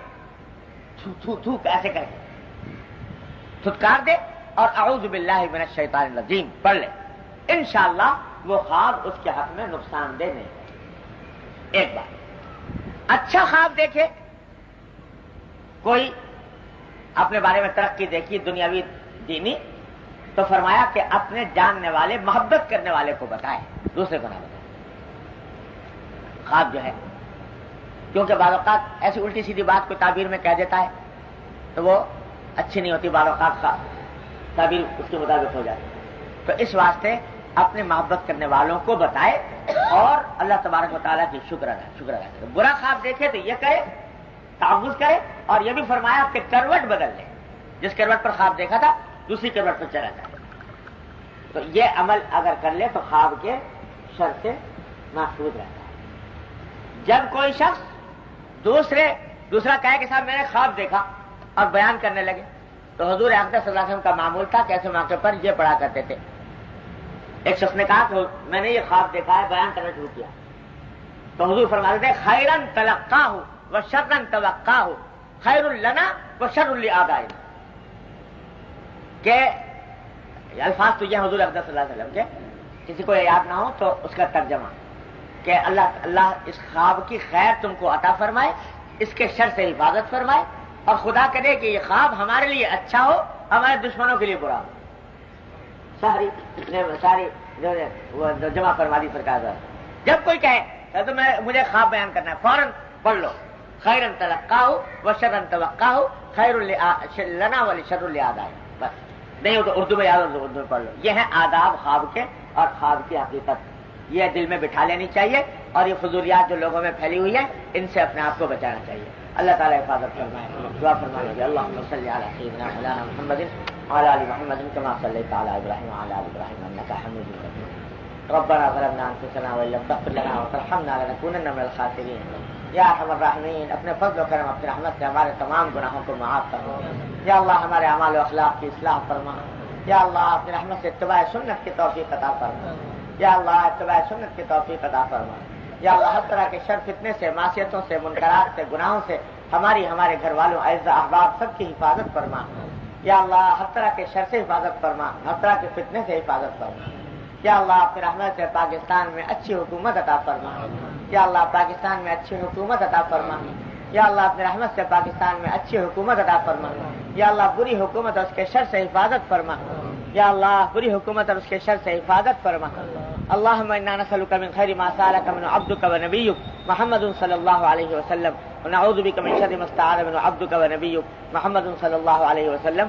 تھو تھو تھو ایسے کر کے. پھٹکار دے اور اعوذ باللہ من الشیطان الرجیم پڑھ لے، انشاءاللہ وہ خواب اس کے حق میں نقصان دہ نہیں ہے۔ ایک بات، اچھا خواب دیکھے، کوئی اپنے بارے میں ترقی دیکھی دنیاوی دینی، تو فرمایا کہ اپنے جاننے والے محبت کرنے والے کو بتائے، دوسرے کو نہ بتائے۔ خواب جو ہے، کیونکہ بعض اوقات ایسی الٹی سیدھی بات کو تعبیر میں کہہ دیتا ہے تو وہ اچھی نہیں ہوتی، بعض اوقات تعبیر اس کے مطابق ہو جاتی، تو اس واسطے اپنے محبت کرنے والوں کو بتائے اور اللہ تبارک و تعالیٰ کی شکر ادا کرے۔ برا خواب دیکھے تو یہ کرے، تعوذ کرے، اور یہ بھی فرمایا کہ کروٹ بدل لے، جس کروٹ پر خواب دیکھا تھا دوسری کروٹ پر چلا جائے۔ تو یہ عمل اگر کر لے تو خواب کے شر سے محفوظ رہتا ہے۔ جب کوئی شخص دوسرا کہے کہ صاحب میں نے خواب دیکھا اور بیان کرنے لگے، تو حضور اقدس صلی اللہ علیہ وسلم کا معمول تھا کہ ایسے موقع پر یہ پڑھا کرتے تھے۔ ایک شخص نے کہا کہ میں نے یہ خواب دیکھا ہے، بیان کرنا شروع کیا، تو حضور فرماتے تھے خیرن تلقاہ و شرن توقاہ، خیر لنا و شر لآبائنا، کہ یہ الفاظ تو یہ حضور اقدس صلی اللہ علیہ وسلم کے، کسی کو یاد نہ ہو تو اس کا ترجمہ کہ اللہ اس خواب کی خیر تم کو عطا فرمائے، اس کے شر سے حفاظت فرمائے، اور خدا کرے کہ یہ خواب ہمارے لیے اچھا ہو، ہمارے دشمنوں کے لیے برا ہو۔ ساری جمع فرما دی سرکار۔ جب کوئی کہے تو مجھے خواب بیان کرنا ہے، فوراً پڑھ لو خیرن تلقاہ و شرن توقاہ، خیر لنا ولشر لآبائنا، بس نہیں ہو تو اردو میں یاد ہو، اردو میں پڑھ لو۔ یہ ہیں آداب خواب کے اور خواب کی حقیقت، یہ دل میں بٹھا لینی چاہیے، اور یہ فضولیات جو لوگوں میں پھیلی ہوئی ہیں ان سے اپنے آپ کو بچانا چاہیے۔ اللہ تعالیٰ حفاظت فرمائے۔ دعا فرمائے کہ اللہم صلی علی سیدنا مولانا محمد وعلی آل محمد کما صلیت علی ابراہیم وعلی آل ابراہیم انک حمید مجید۔ ربنا ظلمنا انفسنا وان لم تغفر لنا وترحمنا لنکونن من الخاسرین۔ یا ارحم الراحمین، اپنے فضل و کرم اپنی رحمت سے ہمارے تمام گناہوں کو معاف فرما۔ یا اللہ ہمارے اعمال و اخلاق کی اصلاح فرما۔ یا اللہ اپنی رحمت سے اتباع سنت کی توفیق عطا فرما۔ یا اللہ اتباع سنت کی توفیق عطا فرما۔ یا اللہ ہر طرح کے شر فتنے سے، معصیتوں سے، منکرات سے، گناہوں سے ہمارے گھر والوں، اعزاء احباب سب کی حفاظت فرما۔ یا اللہ ہر طرح کے شر سے حفاظت فرما، ہر طرح کے فتنے سے حفاظت فرما۔ یا اللہ اپنی رحمت سے پاکستان میں اچھی حکومت عطا فرما۔ یا اللہ پاکستان میں اچھی حکومت عطا فرما۔ یا اللہ اپنی رحمت سے پاکستان میں اچھی حکومت عطا فرما۔ یا اللہ بری حکومت اور اس کے شر سے حفاظت فرما۔ یا اللہ بری حکومت اور اس کے شر سے حفاظت فرما۔ اللہم انا نسألک من خیر ما سألک من عبدک و نبیک محمد صلی اللہ علیہ وسلم، ونعوذ بک من شر ما استعاذ منه عبدک و نبیک محمد صلی اللہ علیہ وسلم۔